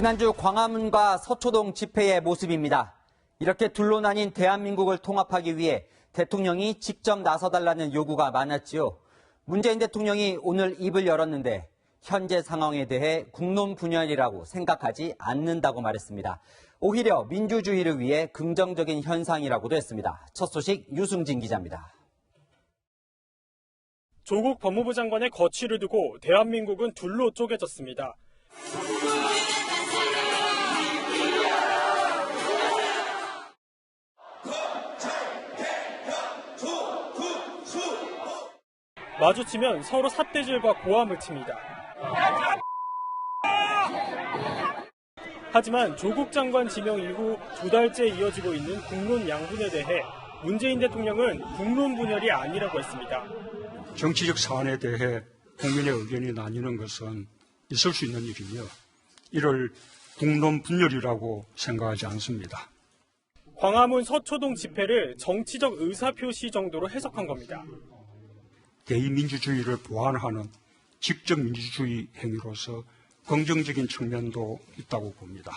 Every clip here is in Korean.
지난주 광화문과 서초동 집회의 모습입니다. 이렇게 둘로 나뉜 대한민국을 통합하기 위해 대통령이 직접 나서달라는 요구가 많았지요. 문재인 대통령이 오늘 입을 열었는데 현재 상황에 대해 국론 분열이라고 생각하지 않는다고 말했습니다. 오히려 민주주의를 위해 긍정적인 현상이라고도 했습니다. 첫 소식 유승진 기자입니다. 조국 법무부 장관의 거취를 두고 대한민국은 둘로 쪼개졌습니다. 마주치면 서로 삿대질과 고함을 칩니다. 하지만 조국 장관 지명 이후 2달째 이어지고 있는 국론 양분에 대해 문재인 대통령은 국론 분열이 아니라고 했습니다. 정치적 사안에 대해 국민의 의견이 나뉘는 것은 있을 수 있는 일이며 이를 국론 분열이라고 생각하지 않습니다. 광화문 서초동 집회를 정치적 의사표시 정도로 해석한 겁니다. 대의민주주의를 보완하는 직접 민주주의 행위로서 긍정적인 측면도 있다고 봅니다.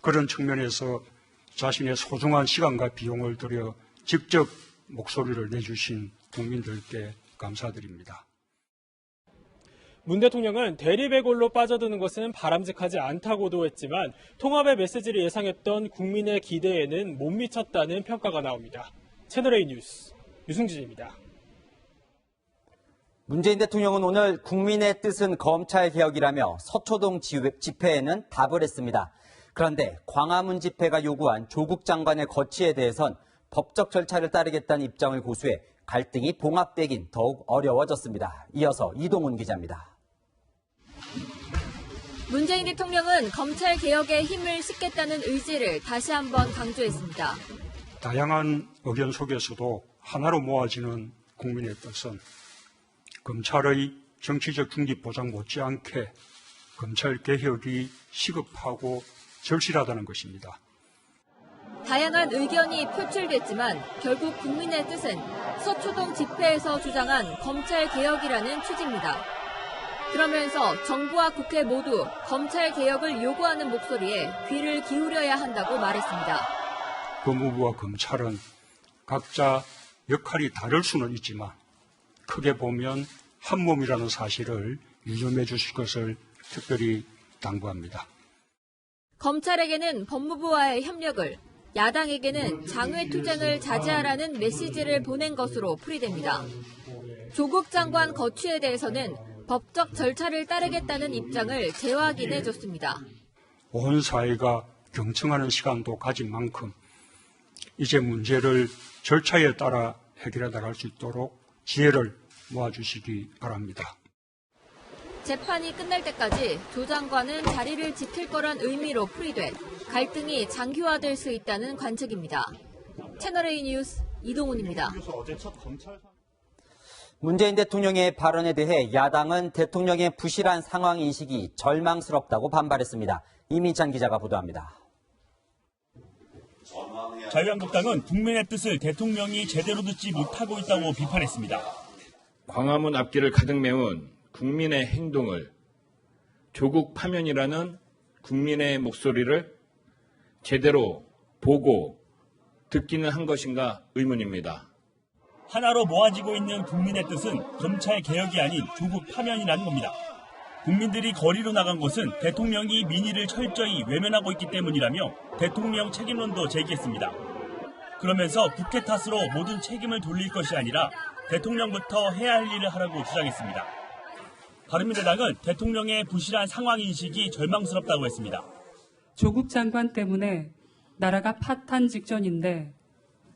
그런 측면에서 자신의 소중한 시간과 비용을 들여 직접 목소리를 내주신 국민들께 감사드립니다. 문 대통령은 대립의 골로 빠져드는 것은 바람직하지 않다고도 했지만 통합의 메시지를 예상했던 국민의 기대에는 못 미쳤다는 평가가 나옵니다. 채널A 뉴스 유승진입니다. 문재인 대통령은 오늘 국민의 뜻은 검찰개혁이라며 서초동 집회에는 답을 했습니다. 그런데 광화문 집회가 요구한 조국 장관의 거취에 대해선 법적 절차를 따르겠다는 입장을 고수해 갈등이 봉합되긴 더욱 어려워졌습니다. 이어서 이동훈 기자입니다. 문재인 대통령은 검찰개혁에 힘을 싣겠다는 의지를 다시 한번 강조했습니다. 다양한 의견 속에서도 하나로 모아지는 국민의 뜻은 검찰의 정치적 중립 보장 못지않게 검찰개혁이 시급하고 절실하다는 것입니다. 다양한 의견이 표출됐지만 결국 국민의 뜻은 서초동 집회에서 주장한 검찰개혁이라는 취지입니다. 그러면서 정부와 국회 모두 검찰개혁을 요구하는 목소리에 귀를 기울여야 한다고 말했습니다. 법무부와 검찰은 각자 역할이 다를 수는 있지만 크게 보면 한 몸이라는 사실을 유념해 주실 것을 특별히 당부합니다. 검찰에게는 법무부와의 협력을, 야당에게는 장외투쟁을 자제하라는 메시지를 보낸 것으로 풀이됩니다. 조국 장관 거취에 대해서는 법적 절차를 따르겠다는 입장을 재확인해줬습니다. 온 사회가 경청하는 시간도 가진 만큼 이제 문제를 절차에 따라 해결해 나갈 수 있도록 지혜를 모아주시기 바랍니다. 재판이 끝날 때까지 조 장관은 자리를 지킬 거란 의미로 풀이돼 갈등이 장기화될 수 있다는 관측입니다. 채널A 뉴스 이동훈입니다. 문재인 대통령의 발언에 대해 야당은 대통령의 부실한 상황 인식이 절망스럽다고 반발했습니다. 이민찬 기자가 보도합니다. 자유한국당은 국민의 뜻을 대통령이 제대로 듣지 못하고 있다고 비판했습니다. 광화문 앞길을 가득 메운 국민의 행동을 조국 파면이라는 국민의 목소리를 제대로 보고 듣기는 한 것인가 의문입니다. 하나로 모아지고 있는 국민의 뜻은 검찰 개혁이 아닌 조국 파면이라는 겁니다. 국민들이 거리로 나간 것은 대통령이 민의를 철저히 외면하고 있기 때문이라며 대통령 책임론도 제기했습니다. 그러면서 국회 탓으로 모든 책임을 돌릴 것이 아니라 대통령부터 해야 할 일을 하라고 주장했습니다. 바른미래당은 대통령의 부실한 상황 인식이 절망스럽다고 했습니다. 조국 장관 때문에 나라가 파탄 직전인데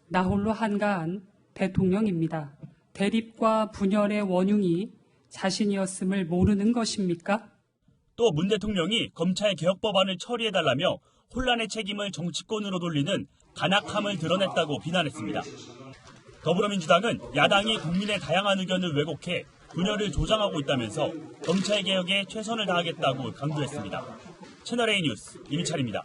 나 홀로 한가한 대통령입니다. 대립과 분열의 원흉이 자신이었음을 모르는 것입니까? 또 문 대통령이 검찰 개혁 법안을 처리해달라며 혼란의 책임을 정치권으로 돌리는 간악함을 드러냈다고 비난했습니다. 더불어민주당은 야당이 국민의 다양한 의견을 왜곡해 분열을 조장하고 있다면서 검찰개혁에 최선을 다하겠다고 강조했습니다. 채널A 뉴스 이민찬입니다.